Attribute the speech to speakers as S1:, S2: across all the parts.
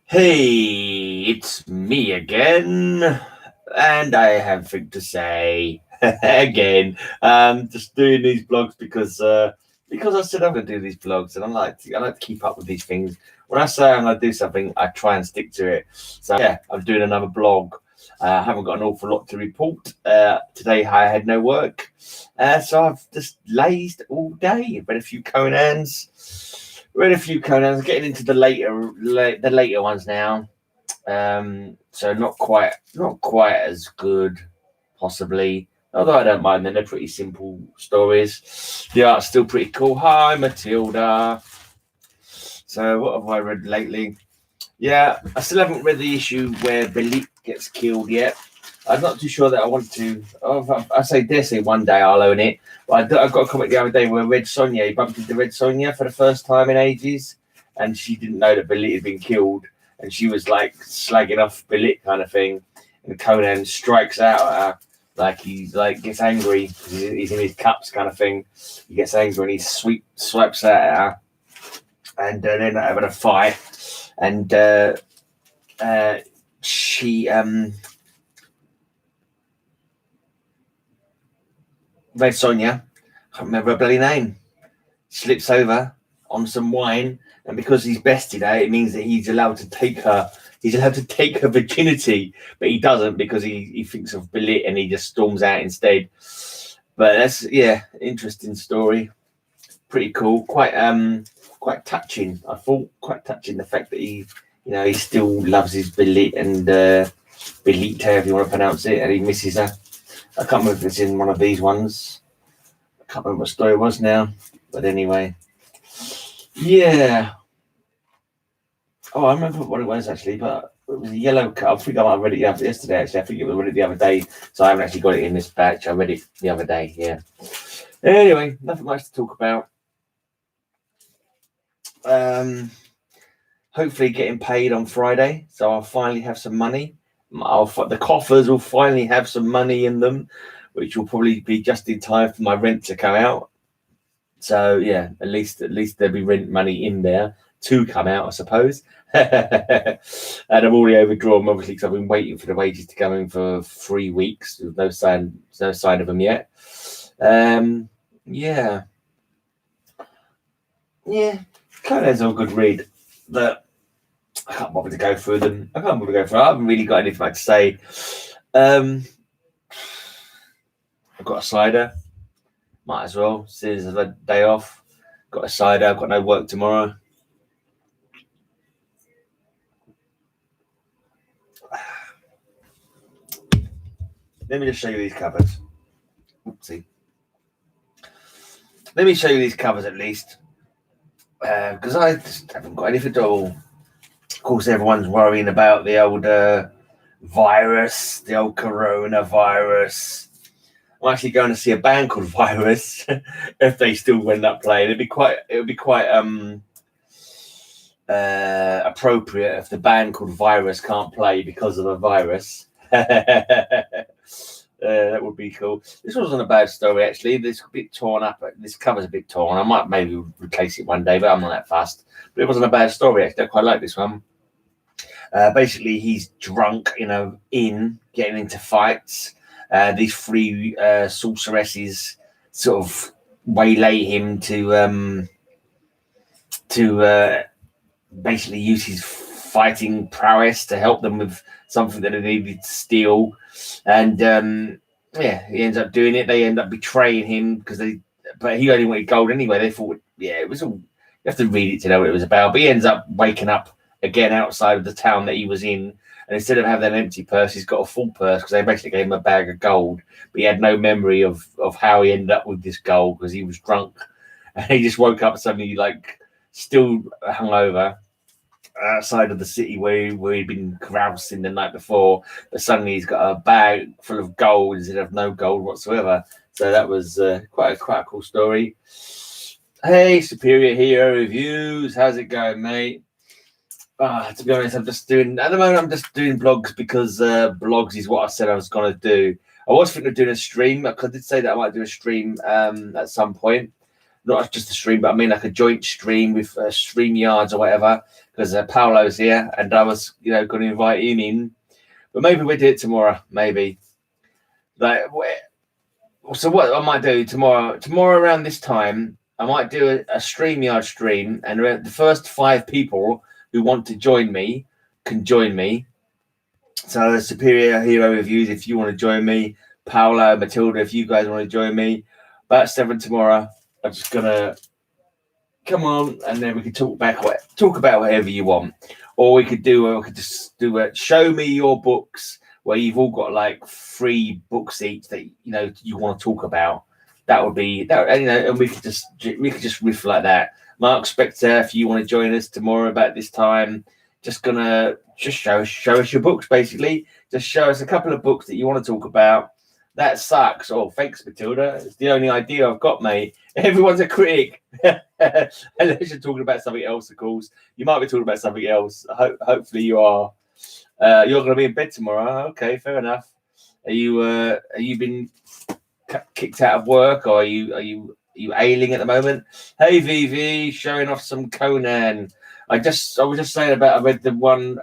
S1: Hey, it's me again, and I have things to say again. Just doing these blogs because I said I'm going to do these blogs, and I like to keep up with these things. When I say I'm going to do something, I try and stick to it. So yeah, I'm doing another blog. I haven't got an awful lot to report. Today I had no work, so I've just lazed all day. Read a few Conans. Getting into the later ones now. So not quite as good, possibly. Although I don't mind them, they're pretty simple stories. The art's still pretty cool. Hi, Matilda. So what have I read lately? Yeah, I still haven't read the issue where Belit gets killed yet. I'm not too sure that I want to. Dare say one day I'll own it. But I got a comment the other day where Red Sonja, he bumped into Red Sonja for the first time in ages, and she didn't know that Belit had been killed, and she was like slagging off Belit kind of thing. And Conan strikes out at her, like he's like gets angry. He's in his cups kind of thing. He gets angry and he swipes out at her, and they're not having a fight. And she Red Sonja, I can't remember her bloody name, slips over on some wine, and because he's bested her, it means that he's allowed to take her. He's allowed to take her virginity, but he doesn't because he thinks of Belit and he just storms out instead. But that's interesting story. Pretty cool. Quite touching. I thought quite touching the fact that he still loves his Belit and Belit, however you want to pronounce it, and he misses her. I can't remember if it's in one of these ones. I can't remember what story it was now. But anyway. Yeah. Oh, I remember what it was actually, but it was a yellow cut. I think I might have read it yesterday, actually. I think it was read it the other day. So I haven't actually got it in this batch. I read it the other day, yeah. Anyway, nothing much to talk about. Hopefully getting paid on Friday. So I'll finally have some money. The coffers will finally have some money in them, which will probably be just in time for my rent to come out. So yeah, at least there'll be rent money in there to come out, I suppose. And I'm already overdrawn, obviously, because I've been waiting for the wages to come in for 3 weeks. There's no sign of them yet. Yeah, Conan's all good read, but I can't bother to go through them. I haven't really got anything to say. I've got a cider. Might as well. Since I've had a day off, got a cider. I've got no work tomorrow. Let me just show you these covers. Oopsie. Let me show you these covers at least, because I just haven't got anything at all. Of course, everyone's worrying about the old virus, the old coronavirus. I'm actually going to see a band called Virus if they still end up playing. It would be quite appropriate if the band called Virus can't play because of a virus. That would be cool. This wasn't a bad story actually. This a bit torn up. This cover's a bit torn. I might maybe replace it one day, but I'm not that fast. But it wasn't a bad story actually. I quite like this one. Basically, he's drunk in an inn, getting into fights. These three sorceresses sort of waylay him to basically use his fighting prowess to help them with something that they needed to steal. And he ends up doing it. They end up betraying him but he only wanted gold anyway. They thought, it was all. You have to read it to know what it was about. But he ends up waking up again outside of the town that he was in, and instead of having an empty purse, he's got a full purse because they basically gave him a bag of gold, but he had no memory of how he ended up with this gold because he was drunk, and he just woke up suddenly like still hungover outside of the city where he'd been carousing the night before, but suddenly he's got a bag full of gold instead of no gold whatsoever. So that was quite a cool story. Hey, Superior Hero Reviews, how's it going, mate? To be honest, I'm just doing blogs because blogs is what I said I was going to do. I was thinking of doing a stream because I did say that I might do a stream at some point. not just a stream, but I mean like a joint stream with StreamYards or whatever, because Paolo's here, and I was, going to invite him in. But maybe we'll do it tomorrow. Maybe. So what I might do tomorrow around this time, I might do a StreamYard stream, and the first 5 people who want to join me can join me. So the Superior Hero Reviews, if you want to join me, Paolo, Matilda, if you guys want to join me, about 7 tomorrow, I'm just gonna come on, and then we can talk about whatever you want, or we could just do a show me your books, where you've all got like 3 books each that you want to talk about. That would be that, and we could just riff like that. Mark Spector, if you want to join us tomorrow about this time, just show us your books, basically. Just show us a couple of books that you want to talk about. That sucks. Oh, thanks, Matilda. It's the only idea I've got, mate. Everyone's a critic. Unless you're talking about something else, of course. You might be talking about something else. Hopefully you are. You're going to be in bed tomorrow. Okay, fair enough. Are you been kicked out of work, or are you ailing at the moment? Hey, Vivi, showing off some Conan. I was just saying about, I read the one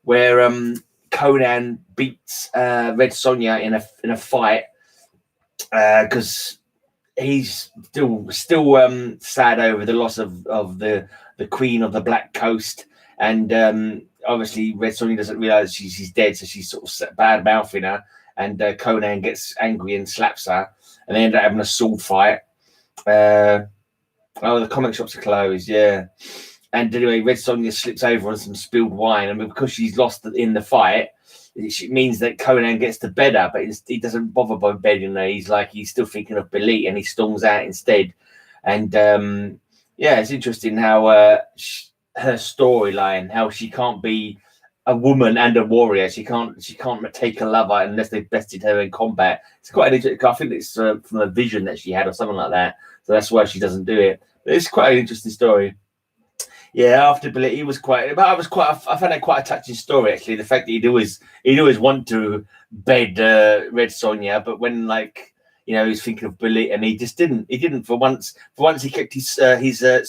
S1: where Conan beats Red Sonja in a fight, because he's still sad over the loss of the Queen of the Black Coast, and obviously Red Sonja doesn't realize she's dead, so she's sort of bad mouthing her, and Conan gets angry and slaps her, and they end up having a sword fight. The comic shops are closed, yeah. And anyway, Red Sonja slips over on some spilled wine, and because she's lost in the fight, it means that Conan gets to bed her, but he doesn't bother by bedding her. He's still thinking of Belit, and he storms out instead. And it's interesting how her storyline, how she can't be a woman and a warrior. She can't take a lover unless they've bested her in combat. It's quite interesting. I think it's from a vision that she had or something like that. So that's why she doesn't do it. But it's quite an interesting story. Yeah, after Belit, I found it quite a touching story, actually. The fact that he'd always want to bed Red Sonja, but when he was thinking of Belit, and he just didn't. He didn't for once. For once, he kept his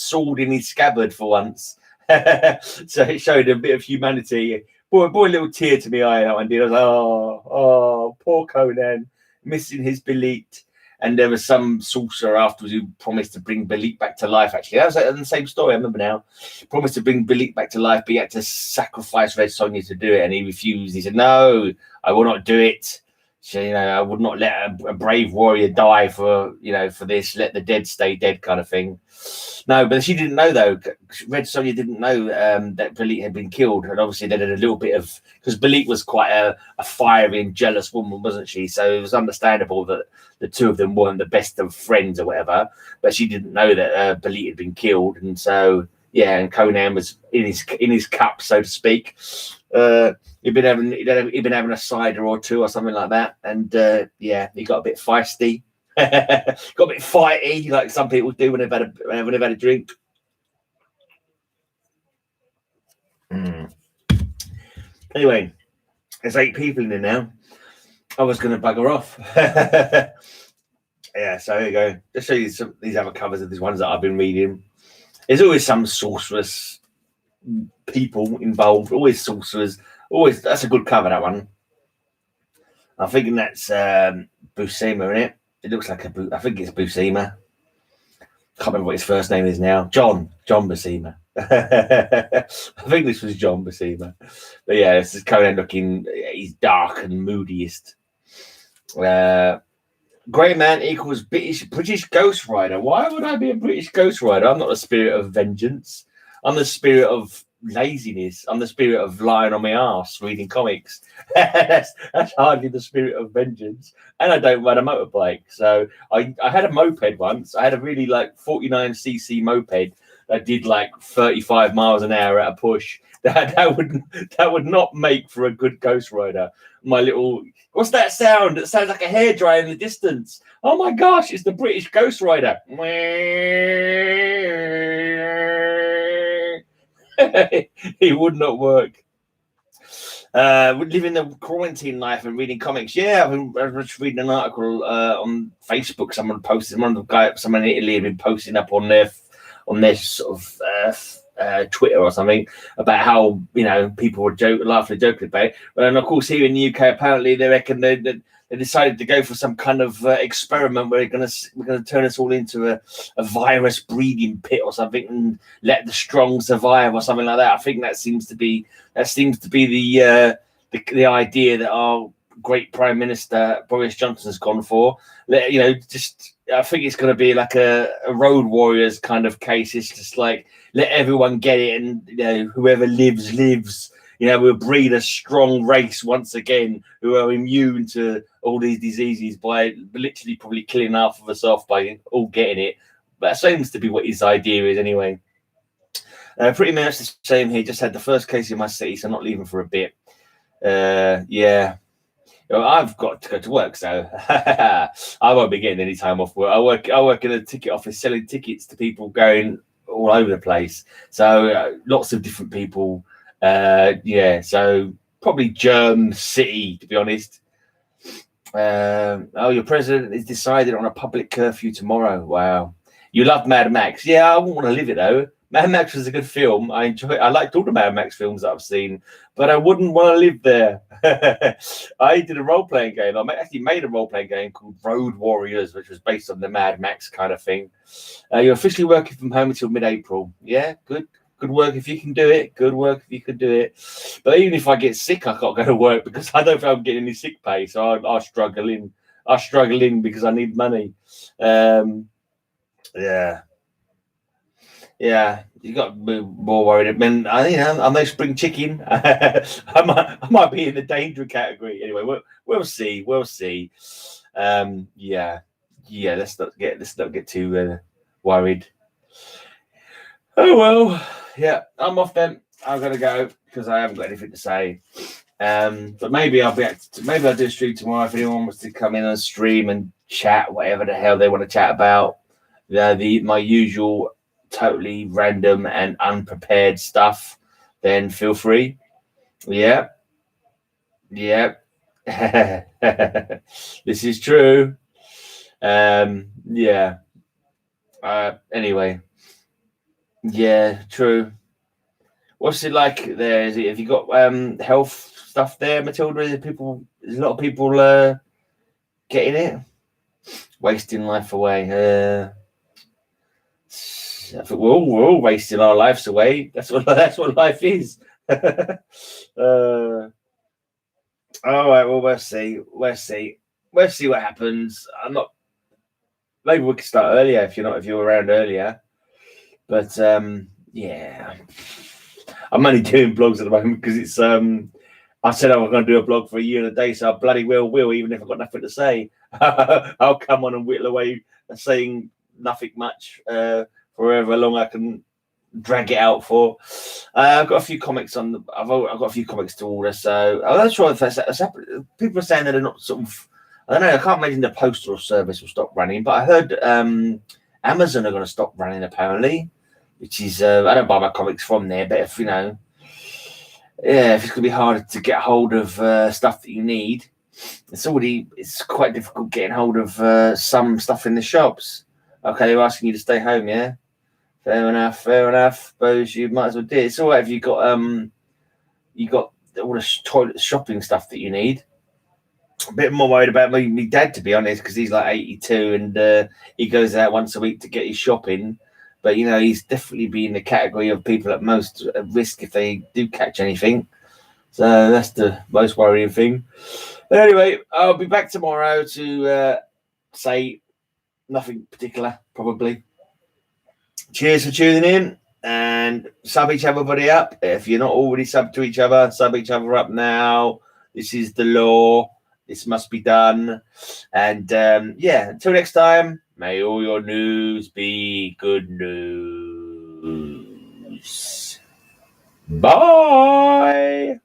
S1: sword in his scabbard for once. So it showed a bit of humanity. Brought a little tear to my eye that one did. I was like, oh, poor Conan, missing his Belit. And there was some sorcerer afterwards who promised to bring Belit back to life. Actually, that was the same story. I remember now. Promised to bring Belit back to life, but he had to sacrifice Red Sonja to do it, and he refused. He said, "No, I will not do it. So, I would not let a brave warrior die for this. Let the dead stay dead," kind of thing. No, but she didn't know, though. Red Sonja didn't know that Belit had been killed, and obviously they did a little bit of, because Belit was quite a fiery and jealous woman, wasn't she? So it was understandable that the two of them weren't the best of friends or whatever. But she didn't know that Belit had been killed, and so and Conan was in his cup, so to speak. He'd been having a cider or two or something like that, and he got a bit feisty. Got a bit fighty, like some people do when they've had a drink. Anyway, there's 8 people in there now. I was going to bugger off. Yeah, so here you go. Just show you some of these other covers of these ones that I've been reading. There's always some sorceress people involved. Always sorcerers. Always. That's a good cover, that one. I'm thinking that's Buscema, isn't it? It looks like I think it's Buscema. Can't remember what his first name is now. John Buscema. I think this was John Buscema. But yeah, this is Conan looking. He's dark and moodiest. Grey Man equals British Ghost Rider. Why would I be a British Ghost Rider? I'm not the spirit of vengeance. I'm the spirit of laziness. I'm the spirit of lying on my ass reading comics. That's hardly the spirit of vengeance. And I don't ride a motorbike. So I had a moped once. I had a really 49cc moped that did 35 miles an hour at a push. That would not make for a good Ghost Rider. My little, what's that sound? It sounds like a hairdryer in the distance. Oh my gosh, it's the British Ghost Rider. It would not work. living the quarantine life and reading comics. Yeah, I was reading an article on Facebook. Someone in Italy had been posting up on their sort of Twitter or something about how people were laughing and joking about it. And of course, here in the UK, apparently they reckon they decided to go for some kind of experiment where we're gonna turn us all into a virus breeding pit or something and let the strong survive or something like that. I think that seems to be the idea that our great Prime Minister Boris Johnson's gone for. I think it's going to be like a Road Warriors kind of case. It's just like let everyone get it, and whoever lives. We'll breed a strong race once again who are immune to all these diseases by literally probably killing half of us off by all getting it. But that seems to be what his idea is anyway. Pretty much the same here. Just had the first case in my city, so not leaving for a bit. Yeah. I've got to go to work, so I won't be getting any time off work. I work in a ticket office selling tickets to people going all over the place. So lots of different people. So probably germ city, to be honest. Your president is decided on a public curfew tomorrow. Wow. You love Mad Max. Yeah, I wouldn't want to live it though. Mad Max was a good film. I liked all the Mad Max films that I've seen, but I wouldn't want to live there. I did a role-playing game. I actually made a role-playing game called Road Warriors, which was based on the Mad Max kind of thing. You're officially working from home until mid-April. Yeah, good work if you can do it. Good work if you can do it. But even if I get sick, I can't go to work because I don't think I'm getting any sick pay. So I struggle in. I struggle in because I need money. Yeah, you got to be more worried. I mean, I'm no spring chicken. I might be in the danger category. Anyway, we'll see. Yeah. Let's not get too worried. Oh well. Yeah, I'm off then. I'm gonna go because I haven't got anything to say. But maybe I'll do a stream tomorrow if anyone wants to come in and stream and chat whatever the hell they want to chat about. My usual totally random and unprepared stuff, then feel free. Yeah. This is true. Yeah. Anyway. Yeah, true. What's it like there? Have you got health stuff there, Matilda? Is a lot of people getting it? Wasting life away. I think we're all wasting our lives away. That's what life is. All right. Well, we'll see. We'll see what happens. Maybe we could start earlier if you're around earlier. But yeah, I'm only doing blogs at the moment because it's I said I was going to do a blog for a year and a day, so I bloody will, even if I've got nothing to say. I'll come on and whittle away saying nothing much for however long I can drag it out for. I've got a few comics I've got a few comics to order, so I'm not sure if that's people are saying that they're not sort of. I don't know. I can't imagine the postal service will stop running, but I heard Amazon are going to stop running apparently, which is I don't buy my comics from there, but if if it's going to be harder to get hold of stuff that you need, it's quite difficult getting hold of some stuff in the shops. Okay, they're asking you to stay home, yeah. Fair enough. Suppose you might as well do it. It's all right if you got all the toilet shopping stuff that you need. A bit more worried about my dad, to be honest, because he's like 82 and he goes out once a week to get his shopping. But he's definitely be in the category of people at most at risk if they do catch anything. So that's the most worrying thing. But anyway, I'll be back tomorrow to say nothing particular, probably. Cheers for tuning in and sub each other up. If you're not already subbed to each other, sub each other up now. This is the law. This must be done. And until next time, may all your news be good news. Bye.